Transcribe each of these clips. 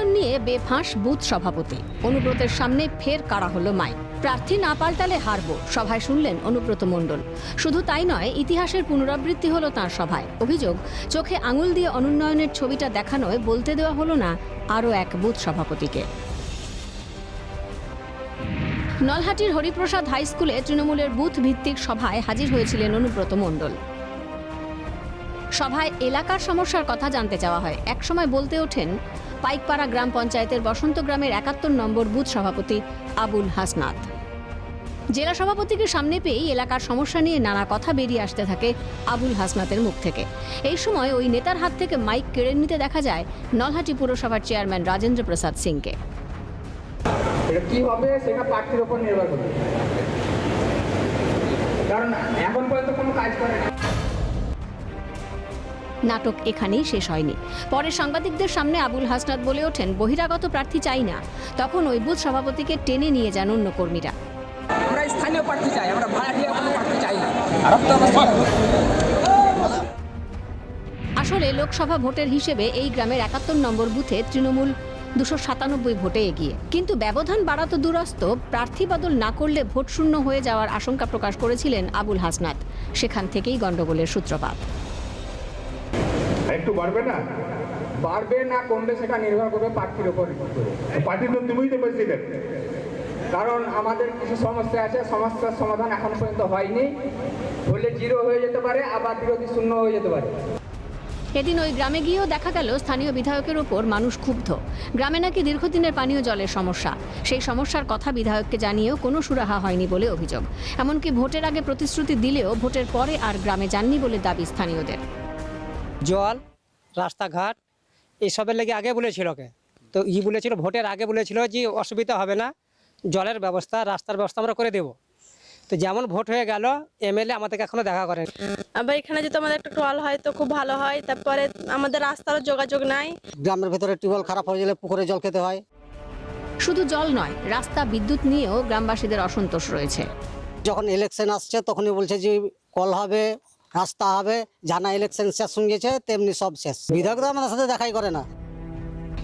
উন্নয়ন নিয়ে বেফাঁস বুথ সভাপতি। অনুব্রতের সামনে ফের কাড়া হলো মাইক। প্রার্থী না পাল্টালে হারবো, সভায় শুনলেন অনুব্রত মণ্ডল। শুধু তাই নয়, ইতিহাসের পুনরাবৃত্তি হলো তাঁর সভায়। অভিযোগ, চোখে আঙুল দিয়ে অনুন্নয়নের ছবিটা দেখানোয় বলতে দেওয়া হলো না আরও এক বুথ সভাপতিকে। নলহাটির হরিপ্রসাদ হাই স্কুলে তৃণমূলের বুথ ভিত্তিক সভায় হাজির হয়েছিলেন অনুব্রত মণ্ডল। সভায় এলাকার সমস্যার কথা জানতে চাওয়া হয়। একসময় বলতে ওঠেন পাইকপাড়া গ্রাম পঞ্চায়েতের বসন্ত গ্রামের ৭১ নম্বর বুথ সভাপতি আবুল হাসনাত। জেলা সভাপতিকে সামনে পেয়েই এলাকার সমস্যা নিয়ে নানা কথা বেরিয়ে আসতে থাকে আবুল হাসনাতের মুখ থেকে। এই সময় ওই নেতার হাত থেকে মাইক কেড়ে নিতে দেখা যায় নলহাটি পুরসভার চেয়ারম্যান রাজেন্দ্র প্রসাদ সিংকে। এটা কি হবে সেটা প্রার্থীর উপর নির্ভর করবে, কারণ এখন পর্যন্ত কোনো কাজ করে না। নাটক এখানেই শেষ হয়নি। পরে সাংবাদিকদের সামনে আবুল হাসনাত বলে ওঠেন, বহিরাগত প্রার্থী চাই না। তখন ওই বুথ সভাপতিকে টেনে নিয়ে যান অন্য কর্মীরা। আমরা স্থানীয় প্রার্থী চাই, আমরা ভাড়াটিয়া কোনো প্রার্থী চাই না। আসলে লোকসভা ভোটের হিসেবে এই গ্রামের ৭১ নম্বর বুথে তৃণমূল ২৯৭ ভোটে এগিয়ে। কিন্তু ব্যবধান বাড়াতো দুরস্ত, প্রার্থী বদল না করলে ভোট শূন্য হয়ে যাওয়ার আশঙ্কা প্রকাশ করেছিলেন আবুল হাসনাত। সেখান থেকেই গন্ডগোলের সূত্রপাত। একটু বাড়বে না, বাড়বে না কমবে সেটা নির্ভর করবে প্রার্থীর উপর। পার্টি তো তুমিই তো প্রেসিডেন্ট। কারণ আমাদের কিছু সমস্যা আছে, সমস্যার সমাধান এখন পর্যন্ত হয়নি। হলে জিরো হয়ে যেতে পারে, আবার বিরোধী শূন্য হয়ে যেতে পারে। এদিন ওই গ্রামে গিয়েও দেখা গেল স্থানীয় বিধায়কের ওপর মানুষ ক্ষুব্ধ। গ্রামে নাকি দীর্ঘদিনের পানীয় জলের সমস্যা। সেই সমস্যার কথা বিধায়ককে জানিয়েও কোনো সুরাহা হয়নি বলে অভিযোগ। এমনকি ভোটের আগে প্রতিশ্রুতি দিলেও ভোটের পরে আর গ্রামে যাননি বলে দাবি স্থানীয়দের। জল, রাস্তাঘাট এইসবের লেগে আগে বলেছিল তো বলেছিল ভোটের আগে বলেছিল যে অসুবিধা হবে না, জলের ব্যবস্থা, রাস্তার ব্যবস্থা আমরা করে দেব। তো যেমন ভোট হয়ে গেল, এমএলএ আমাদেরকে এখনো দেখা করেন। আবার এখানে যদি আমাদের একটা টোয়াল হয় তো খুব ভালো হয়। তারপরে আমাদের রাস্তারও যোগাযোগ নাই। গ্রামের ভেতরে টিউবওয়েল খারাপ হয়ে গেলে পুকুরে জল খেতে হয়। শুধু জল নয়, রাস্তা, বিদ্যুৎ নিয়েও গ্রামবাসীদের অসন্তোষ রয়েছে। যখন ইলেকশন আসছে তখনই বলছে যে কল হবে, রাস্তা হবে। জানা ইলেকশন শেষ হয়ে গেছে তেমনি সব শেষ। বিধায়ক তো আমাদের সাথে দেখাই করে না।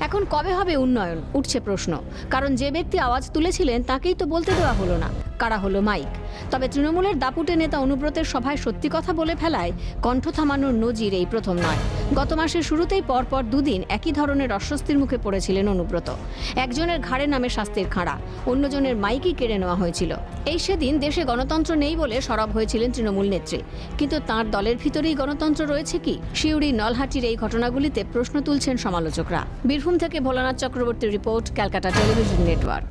এখন কবে হবে উন্নয়ন, উঠছে প্রশ্ন। কারণ যে ব্যক্তি আওয়াজ তুলেছিলেন তাকেই তো বলতে দেওয়া হলো না, কারা হলো মাইক। তবে তৃণমূলের দাপুটে নেতা অনুব্রতের সভায় সত্যি কথা বলে ফেলায় কণ্ঠ থামানোর নজির এই প্রথম নয়। গত মাসের শুরুতেই পরপর দুদিন একই ধরনের অস্বস্তির মুখে পড়েছিলেন অনুব্রত। একজনের ঘাড়ে নামে শাস্তির খাঁড়া, অন্যজনের মাইকই কেড়ে নেওয়া হয়েছিল। এই সেদিন দেশে গণতন্ত্র নেই বলে সরব হয়েছিলেন তৃণমূল নেত্রী। কিন্তু তাঁর দলের ভিতরেই গণতন্ত্র রয়েছে কি? সিউড়ি, নলহাটির এই ঘটনাগুলিতে প্রশ্ন তুলছেন সমালোচকরা। বীরভূম থেকে ভোলানাথ চক্রবর্তীর রিপোর্ট, ক্যালকাটা টেলিভিশন নেটওয়ার্ক।